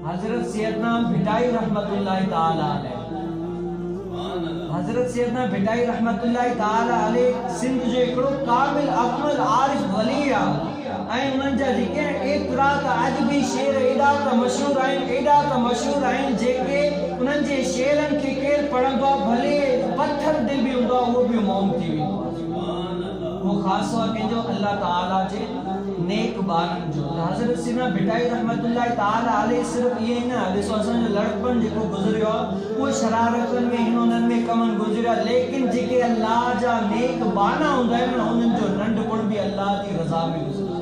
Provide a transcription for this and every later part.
हजरत सैयदना भिटाई रहमतुल्लाहि ताला अलैह, हजरत सैयदना भिटाई रहमतुल्लाहि ताला अलैह सिंध जो एकड़ो कामिल अकमल आरिफ वली ऐं उन्हनि जा जेके एतिरा त अॼु बि शेर एॾा त मशहूर आहिनि, एॾा त मशहूर आहिनि जेके उन्हनि जे शेरनि खे केरु पढ़ंदो आहे भले पत्थर दिल बि हूंदो आहे उहो बि मौम थी वेंदो आहे। वो ख़ासि आहे कंहिंजो अल्लाह ताला जे नेक ॿारनि जो। हज़रत सैयदना भिटाई रहमतुल्लाहि ताला अलैह सिर्फ़ इहे ई न, ॾिसो असांजो लड़कपन जेको गुज़रियो आहे उहो शरारतनि में हिन उन्हनि में कमनि गुज़रियो आहे, लेकिन जेके अल्लाह जा नेक बाना हूंदा आहिनि न उन्हनि जो नंढपण बि अल्लाह जी रज़ा में गुज़रियो।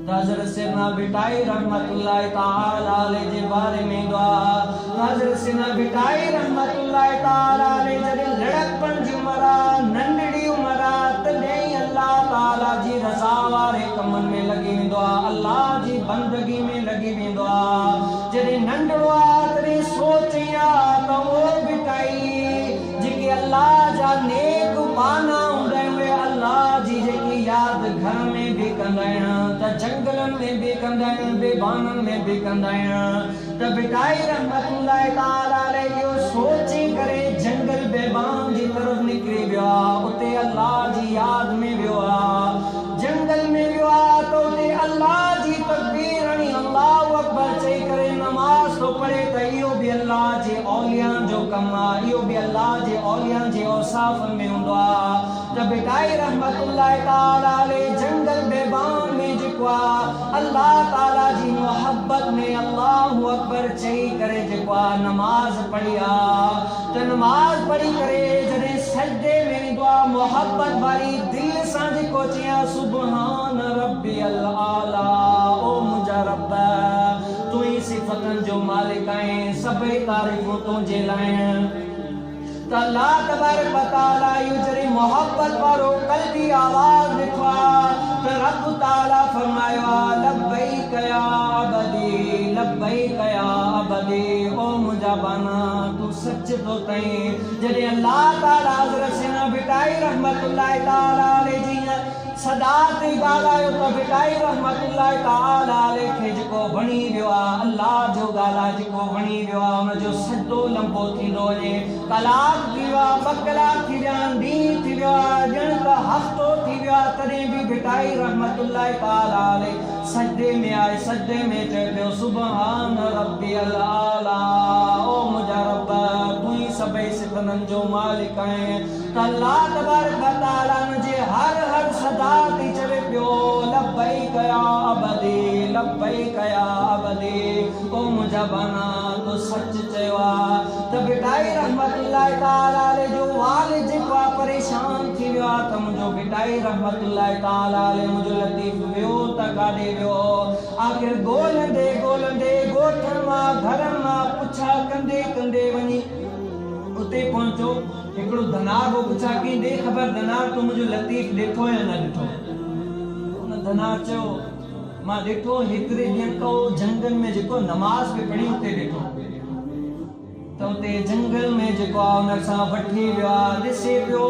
हज़रत सैयदना भिटाई रहमतुल्लाहि ताला अलैह जे बारे में दुआ, हज़रत सैयदना भिटाई रहमतुल्लाहि ताला अलैह जॾहिं लड़कपन जी उमिरि आहे, नंढड़ी उमिरि आहे, तॾहिं अल्लाह ताला जी रज़ा वारे कमनि में लॻी वेंदो आहे, अल्लाह जी बंदगी में लॻी वेंदो आहे। जॾहिं नंढड़ो आहे तॾहिं सोचे आहे त उहो भिटाई जेके अल्लाह जा नेक बाना हूंदा आहिनि उहे अल्लाह जी जेकी यादि घर में बि कंदा आहिनि, त जंगलनि में बि कंदा आहिनि, बेबाननि में बि कंदा आहिनि। त भिटाई रहमतुल्लाहि ताला अलैह इहो सोचे करे जंगल बेबान जी तरफ़ निकिरी वियो आहे, उते अल्लाह जी यादि में वियो आहे, जंगल में वियो आहे त उते अल्लाह जी तकबीर हणी अल्लाहु अकबर चई करे नमाज़ थो पढ़े त इहो बि अल्लाह जे औलियानि जो कमु आहे, इहो बि अल्लाह जे औलियानि जे औसाफ़नि में हूंदो आहे। त भिटाई रहमतुल्लाहि ताला अलैह जंगल बेबान में जेको आहे अल्लाह ताला जी मोहब्बत में अल्लाहु अकबर चई करे जेको आहे नमाज़ पढ़ी आहे, त नमाज़ पढ़ी करे जॾहिं सजदे में वेंदो आहे मोहब्बत वारी दिलि सां जेको चयां सुबहान रब्बियल आला, ओ मुंहिंजा रब तूं ई सिफ़तनि जो मालिक आहीं, सभई तारीफ़ूं तुंहिंजे लाइ आहिनि। त अल्लाह तबारक व तआला इहो जॾहिं मोहब्बत वारो क़ल्बी आवाज़ ॾिठो आहे त रब ताला फरमायो आहे लब्बैक या अबदी, लब्बैक या अबदी, ओ मुंहिंजा बाना तूं सच थो कहीं। जॾहिं अल्लाह ताला हज़रत सैयदना भिटाई रहमतुल्लाहि ताला अलैह जी सदा ते ॻाल्हायो त भिटाई रहमतुल्लाहि ताला अलैह खे जेको वणी वियो आहे, अल्लाह जो ॻाल्हाए जेको वणी वियो आहे उनजो सजदो लंबो थींदो वञे, कलाक थी वियो आहे, 2 कलाक थी विया आहिनि, ॾींहुं थी वियो आहे, ॼण त हफ़्तो थी वियो आहे, तॾहिं बि भिटाई रहमतुल्लाहि ताला अलैह सजदे में आए, सजदे में चए पियो सुबहान रब्बियल आला, ओ मुंहिंजा रब तूं ई सभई सिफ़तनि जो मालिक आहीं। त अल्लाह तबारक व तआला जे हर सदा ते चवे पियो लब्बैक या अबदी, लब्बैक या अबदी, ओ मुंहिंजा बाना तूं सच चयो आहे। त भिटाई रहमतुल्लाहि ताला अलैह जो वालिद जेको आहे परेशान थी वियो आहे त मुंहिंजो भिटाई रहमतुल्लाहि ताला अलैह मुंहिंजो लतीफ़ वियो त काॾे वियो, आख़िर ॻोल्हंदे ॻोल्हंदे ॻोठनि मां घरनि मां पुछा कंदे कंदे वञी उते पहुचो। हिकिड़ो धनार हो पुछा कई दे ख़बर धनार तूं मुंहिंजो लतीफ़ ॾिठो या न ॾिठो? उन धनार चयो मां ॾिठो, हेतिरे ॾींहंनि खां जंगल में जेको नमाज़ पे पढ़ी उते ॾिठो, त उते जंगल में जेको आहे उन सां वठी वियो आहे, ॾिसे पियो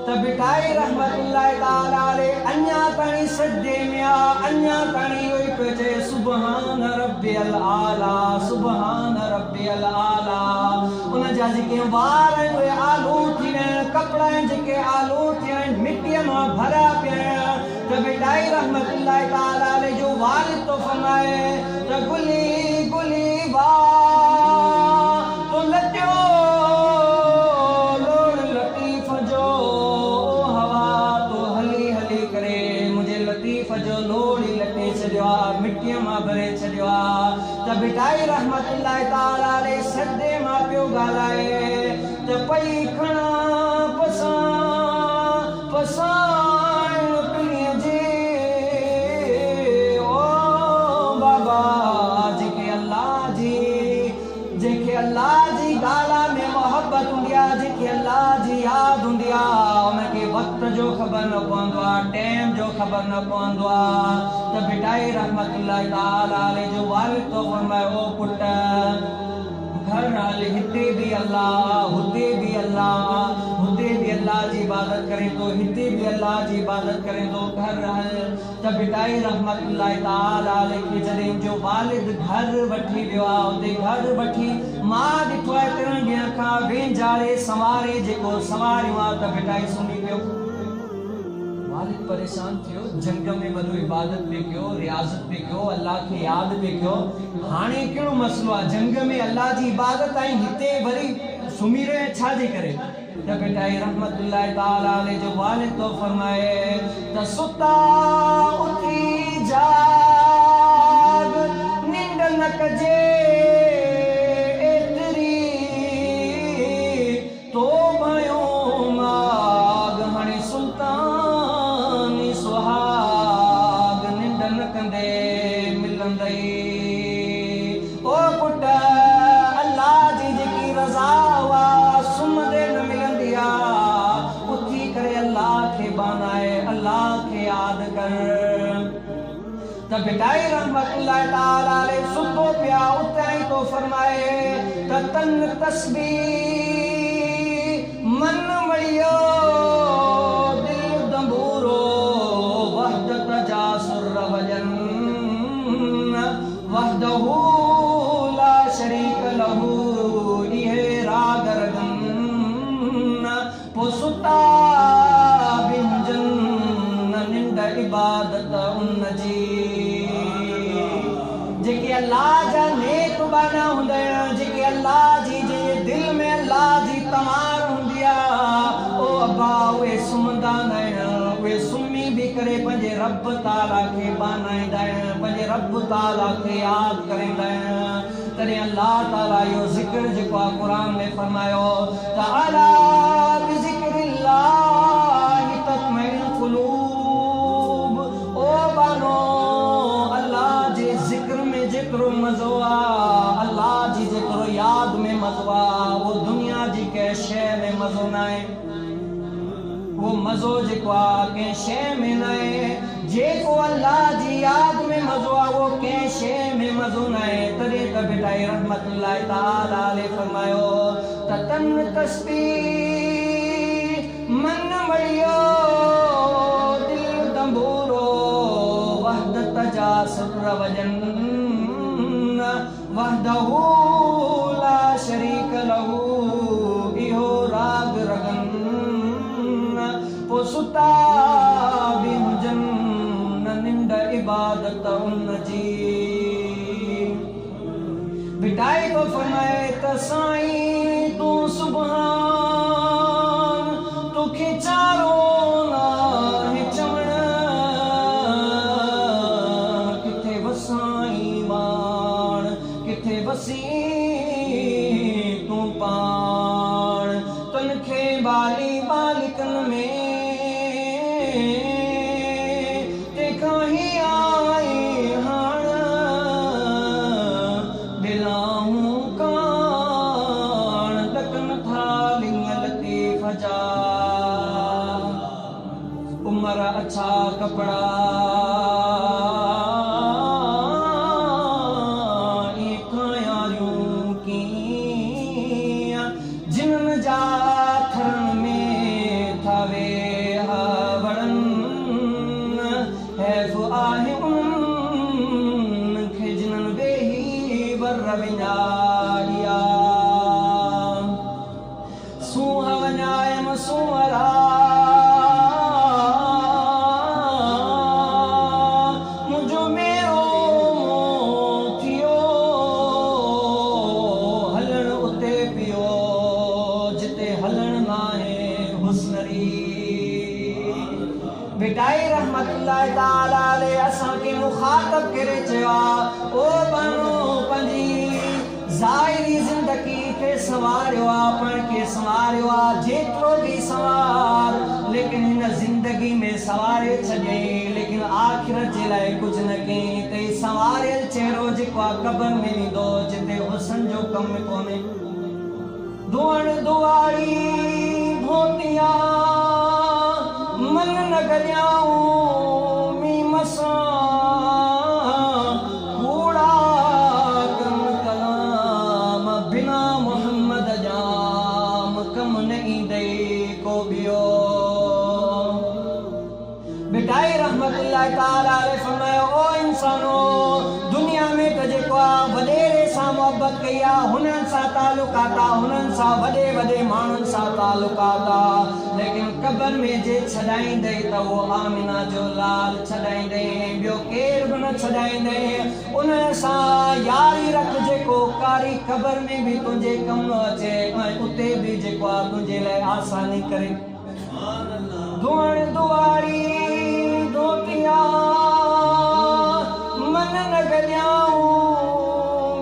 त भिटाई रहमतुल्लाहि ताला अलैह अञा ताईं सजदे में आहे, अञा ताईं इहो ई पियो चए सुबहान रब्बियल आला, सुबहान रब्बियल आला। उन जा जेके वार आहिनि उहे आलू थी विया आहिनि, कपिड़ा आहिनि जेके आलू थी विया आहिनि, मिटीअ मां भरिया पिया आहिनि। त भिटाई रहमतुल्लाहि ताला अलैह जो वालिद तो फरमाए त गुली गुली वाह तो लटियो लोड़ लतीफ़ जो, हवा तो हली हली करे मुंहिंजे लतीफ़ जो लोड़ ई लटे छॾियो आहे, मिटीअ मां भरे छॾियो आहे। त भिटाई रहमतुल्लाहि ताला अलैह सजदे मां पियो ॻाल्हाए त पई खणा पसां पसाइण पीअ जे, ओ बाबा जेके अल्लाह जी ॻाल्हि में मोहब्बत हूंदी आहे, जेके अल्लाह जी यादि हूंदी आहे उनखे वक़्त जो ख़बर न पवंदो आहे, टाइम जो ख़बर न पवंदो आहे। त भिटाई रहमतुल्लाहि ताला अलैह जो वालिद तो फरमाए ओ पुट घर नाल हिते भी अल्लाह हुते भी अल्लाह हुते भी अल्लाह जी इबादत करें तो हिते भी अल्लाह जी इबादत करें तो घर नाल त बिटाई रहमतुल्लाह ताला अलैहि जॾहिं जो वालिद घर वठी वियो आहे उते घर वठी मां ॾिठो आहे तिरनि ॾींहंनि खां वेंजारे संवारे जेको संवारियो आहे त बिटाई सुम्ही पियो वालिद परेशान थियो जंग में वॾो इबादत पे कयो रियाज़त पे कयो अल्लाह के याद पे कयो हाणे कहिड़ो मसलो आहे जंग में अल्लाह जी इबादत ऐं हिते वरी सुम्ही रहे छा जे करे त बेटा रहमतुल्लाह ताला अलैहि जो वालिद तो फरमाए त सुता उठी जाग निंड न कजे एतरी तो भयो माग हाणे सुल्तान सुहाग निंड न कंदे मिलंदई ओ पुट अल्लाह जी जेकी रज़ा वा सुमदे न मिलंदी आ उथी करे अल्लाह के बनाए अल्लाह के याद कर त बिटाई रहमतुल्लाह ताला अलैहि सुतो पिया उतई तो फरमाए त तन तस्बीह मन मड़ियो दिल दंबूरो वहदत जासुर वजन वहदहू ला शरीक लहू इहे राग रगन पोसुता बिंजन निंड इबादत उन जी जेके अल्लाह जा नेक बाना हुंदा जेके अल्लाह जी जे दिल में अल्लाह जी तमार हुंदी आ ओ अब्बा वे सुमंदा न वे सुम्मी भी करे पंजे रब ताला के बानाइंदा पंजे रब ताला के याद करेंदा तने अल्लाह ताला यो जिक्र जेको कुरान में फरमायो ताला बिजिक्रिल्लाह तत्मइनुल कुलूब ओ बानो अल्लाह जे जिक्र में जेकरो मज़ो आ अल्लाह जी जेकरो याद में मज़ो आ वो दुनिया जी के शय में मज़ो न आहे वो मज़ो जेको आ के शय में न आहे जेको अल्लाह जी याद में मज़ो आ वो के शय में मज़ो न आहे तॾहिं त बेटा रहमतुल्लाह ताला अलैहि फरमायो त तन तस्बीह मन मड़ियो दिल दंबूरो वहदत जासुर वजन वहदहू ला शरीक लहू इहो राग रगन पोसुता भी हुजन निंड इबादत उन जी बिटाई तो फरमाए त साईं तू सुभान तोखे चारो नाहे चवण किथे वसाई माण किथे वसी तू पाण तनखे बाली बालिकन में तेखा ही आई हाण दिलाहूं काण तकन थाली लतीफ जा उमर अच्छा कपड़ा जिन जा थरण में थावे हवड़न हैफ़ आहे उन खे जिन वेही वर विञाइया सूह वञायम सूअरा मुंहिंजो मेरो थियो हलण उते पियो हलण नाहे हुस्नरी बिटाई रहमतुल्लाह ताला अलैहि असां के मुखातब करे चयो ओ बनो पंजी ज़ाहिरी ज़िंदगी के संवारियो पाण के संवारियो जेतिरो भी संवार लेकिन हिन ज़िंदगी में संवारे छॾे लेकिन आख़िरत जे लाइ कुझु न कई त संवारियल चेहरो जेको कब्र में वेंदो जिते हुस्न जो कमु कोन्हे दुआण दुआरी भोतिया मन न गलियाऊं मी मसां कूड़ा कम कलाम बिना रहमतुल्लाह ताला अलैहि फरमायो ओ इंसानो दुनिया में त जेको वडेरे सां मोहब्बत कई आ हुनन सां ताल्लुकात आ हुनन सां वडे वडे माण्हुनि सां ताल्लुकात आ लेकिन कब्र में जे छॾाईंदे त वो आमिना जो लाल छॾाईंदे ॿियो केर बि न छॾाईंदे उन सां यारी रख जेको कारी कब्र में भी तुंहिंजे कम अचे ऐं उते भी जेको आहे तुंहिंजे लाइ आसानी करे धुअण दुआरी धोतिया मन न गॾियाऊं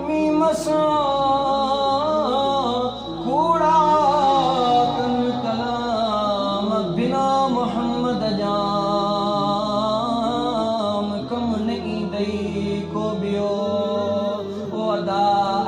मीम सां कूड़ा कन कलाम बिना मोहम्मद जाम कम न ईंदई को ॿियो ओ अदा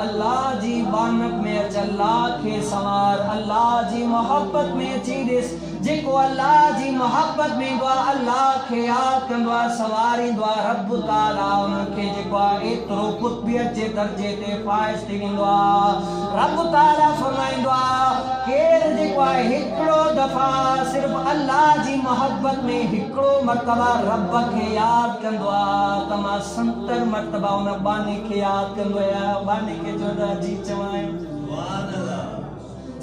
अल्लाह जी बानक में अच अल्लाह खे सवार अल्लाह जी मोहब्बत में अची ॾिस जेको अल्लाह जी मोहब्बत में ईंदो आहे अल्लाह खे यादि कंदो आहे सवारींदो आहे रब ताला उनखे जेको आहे एतिरो कुतबियत जे दर्जे ते फाइज़ थी वेंदो आहे रब ताला फरमाईंदो आहे केरु जेको आहे हिकिड़ो दफ़ा सिर्फ़ु अल्लाह जी मोहब्बत में हिकिड़ो मर्तबा रब खे यादि कंदो आहे त मां 70 मर्तबा उन बानी खे यादि कंदो आहियां बानी खे चवंदो आहे जी चवां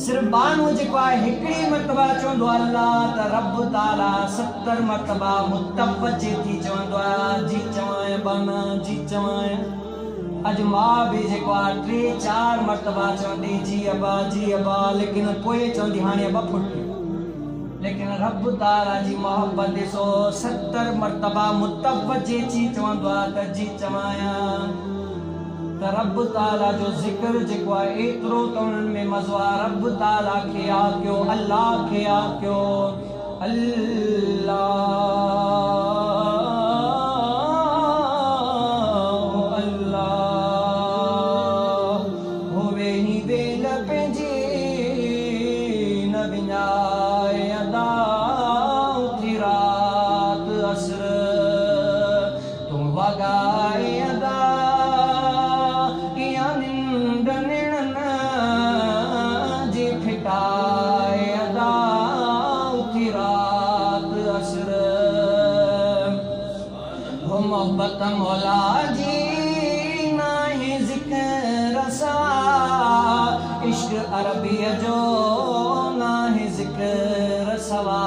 सिर्फ बानू जेको आहे हिकिड़ी मर्तबा चवंदो अल्लाह त रब ताला 70 मर्तबा मुतवज्जे थी चवंदो आहे जी चवां बाना जी चवां अॼु मां बि जेको आहे 3-4 मर्तबा चवंदी जी अबा लेकिन पोइ चवंदी हाणे अबा फुट लेकिन रब ताला जी मोहब्बत ॾिसो 70 मर्तबा मुतवज्जे थी चवंदो आहे त जी चवां त रब ताला जो ज़िक्र जेको आहे एतिरो त उन्हनि में मज़ो आहे रब ताला खे यादि कयो अल्लाह खे यादि कयो अल्लाह होवे ही बेल पंहिंजी न विञाए अदा उथी रात असर तूं वॻाए अदा मोहब्बत मौला जी नाहे ज़िक्र सा इश्क अरबीअ जो नाहे ज़िक्र सवा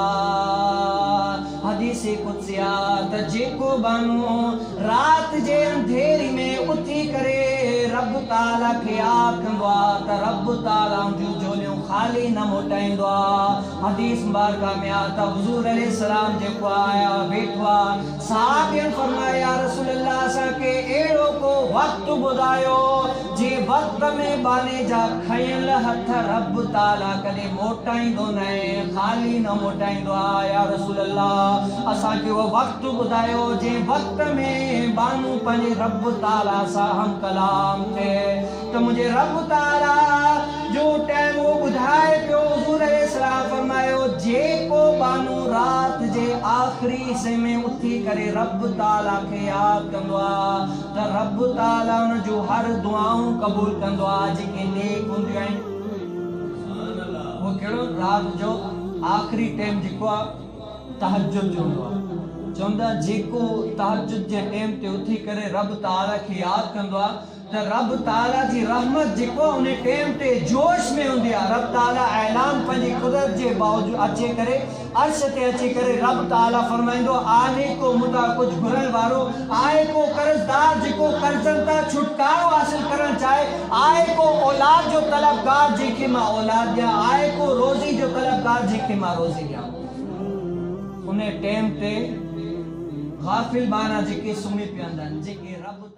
हदीस कुदसिया त जेको बानो रात जे अंधेरी में उथी करे रब ताला खे यादि कंदो आहे त रब ताला जूं झोलियूं ख़ाली न मोटाईंदो आहे हदीस मुबारका में आहे त हुज़ूर अलैहिस्सलाम जेको आया वेठो आहे सहाबियन फरमाया रसूल अल्लाह असांखे अहिड़ो को वक़्तु ॿुधायो जे वक़्त में बाने जा खयल हथ रब ताला कॾहिं मोटाईंदो न आहे ख़ाली न मोटाईंदो आहे या रसूल अल्लाह असांखे उहो वक़्तु ॿुधायो जे वक़्त में बानू पंहिंजे रब ताला सां हम कलाम थिए त मुंहिंजे रब ताला जो टाइम वो ॿुधाए पियो हुज़ूर अलैहिस्सलाम फरमायो जेको बानू रात जे आख़िरी हिस्से में उथी करे रब ताला खे यादि कंदो आहे त रब ताला उन जो हर दुआऊं क़बूल कंदो आहे जेके नेक हूंदियूं आहिनि वो कहिड़ो रात जो आख़िरी टाइम जेको आहे तहज्जुद जो हूंदो आहे चवंदा जेको तहज्जुद जे टाइम ते उथी करे रब ताला खे यादि कंदो आहे त रब ताला जी रहमत जेको उन टाइम ते जोश में हूंदी आहे रब ताला ऐलान पंहिंजी कुदरत जे बावजूद अचे करे अर्श ते अची करे रब ताला फरमाईंदो आहे को मुदा कुझु घुरण वारो आहे को कर्ज़दार जेको कर्ज़नि तां छुटकारो हासिल करणु चाहे आहे को औलाद जो तलबगार जंहिंखे मां औलाद ॾियां आहे को रोज़ी जो तलबगार जंहिंखे मां रोज़ी ॾियां उन टाइम ते गाफ़िल बाना जेके सुम्ही पिया हूंदा आहिनि जेके रब